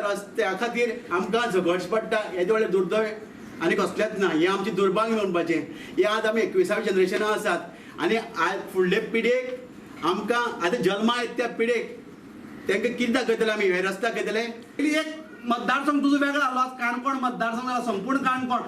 रस्त्या खातीर आमकां झगडच पडटा हेजे व्हडले दुर्दैव आनी कसलेंच ना. हें आमचें दुर्भाग्य म्हणपाचें. हे आज आमी 21व्या जनरेशनां आसात आनी आज फुडले पिडेक आमकां आतां जल्मा येता त्या पिडेक तांकां कितें दाखयतले आमी हे रस्त्याक येतले. एक मतदारसंघ तुजो वेगळो आलो काणकोण मतदारसंघ आसा संपूर्ण काणकोण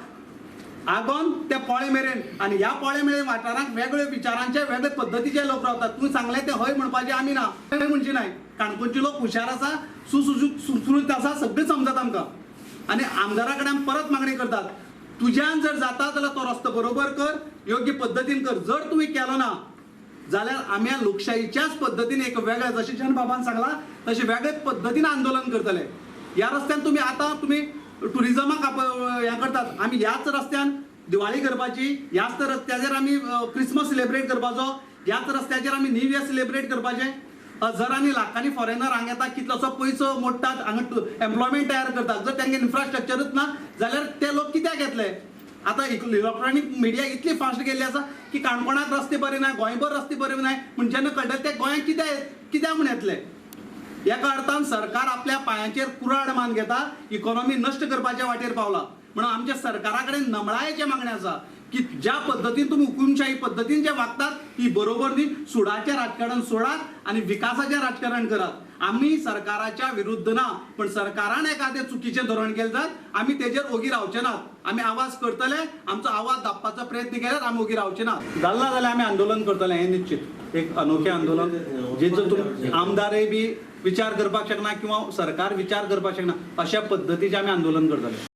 आगोन ते पोळे मेरेन आनी ह्या पोळे मेरेन वाठारांत वेगळ्यो विचारांचे वेगळे पद्दतीचे लोक रावतात. तुवें सांगलें ते हय म्हणपाचें आमी ना हय म्हणचे नाय. काणकोणचे लोक हुशार आसा सुसुसूत आसा सगळें समजता आमकां आनी आमदारा कडेन परत मागणी करतात तुज्यान जर जाता जाल्यार तो रस्तो बरोबर कर योग्य पद्दतीन कर. जर तुवें केलो ना जाल्यार आमी लोकशाहीच्याच पद्दतीन एक वेगळे जशें जन बाबान सांगला तशें वेगळे पद्दतीन आंदोलन करतले. ह्या रस्त्यान तुमी टुरिजमाक हें करतात. आमी ह्याच रस्त्यान दिवाळी करपाची ह्याच रस्त्याचेर आमी क्रिसमस सेलिब्रेट करपाचो ह्याच रस्त्याचेर आमी न्यू इयर सेलिब्रेट करपाचें. हजारांनी लाखांनी फॉरेनर हांगा येतात कितलोसो पयसो मोडटात हांगा एम्प्लॉयमेंट तयार करतात. जर तांगे इन्फ्रास्ट्रक्चरच ना जाल्यार ते लोक कित्याक येतले. आतां इलेक्ट्रॉनीक मिडिया इतली फास्ट गेल्ली आसा की काणकोणाक रस्ते बरे ना गोंयभर रस्ते बरे ना पूण जेन्ना कळटा ते गोंयांत कित्याक म्हूण येतले. एका अर्थान सरकार आपल्या पांयाचेर कुराड मान घेता इकॉनॉमी नश्ट करपाच्या वाटेर पावला. म्हणून आमच्या सरकारा कडेन नमळायेचे मागणी आसा की ज्या पद्दतीन तुमी हुकुमशाही पद्दतीन जे वागतात ती बरोबर न्ही. सुडाचें राजकारण सोडात आनी विकासाचें राजकारण करात. आमी सरकाराच्या विरुद्ध ना पण सरकारान एखादें चुकीचें धोरण केलें जात आमी तेजेर ओगी रावचे नात. आमी आवाज करतले आमचो आवाज दाबपाचो प्रयत्न केल्यार आमी ओगी रावचे नात. जाल्ला जाल्यार आमी आंदोलन करतले हें निश्चित. एक अनोखें आंदोलन जेचो आमदारय बी विचार करपाक शकना किंवा सरकार विचार करपाक शकना अशा पद्दतीचें आमी आंदोलन करतले.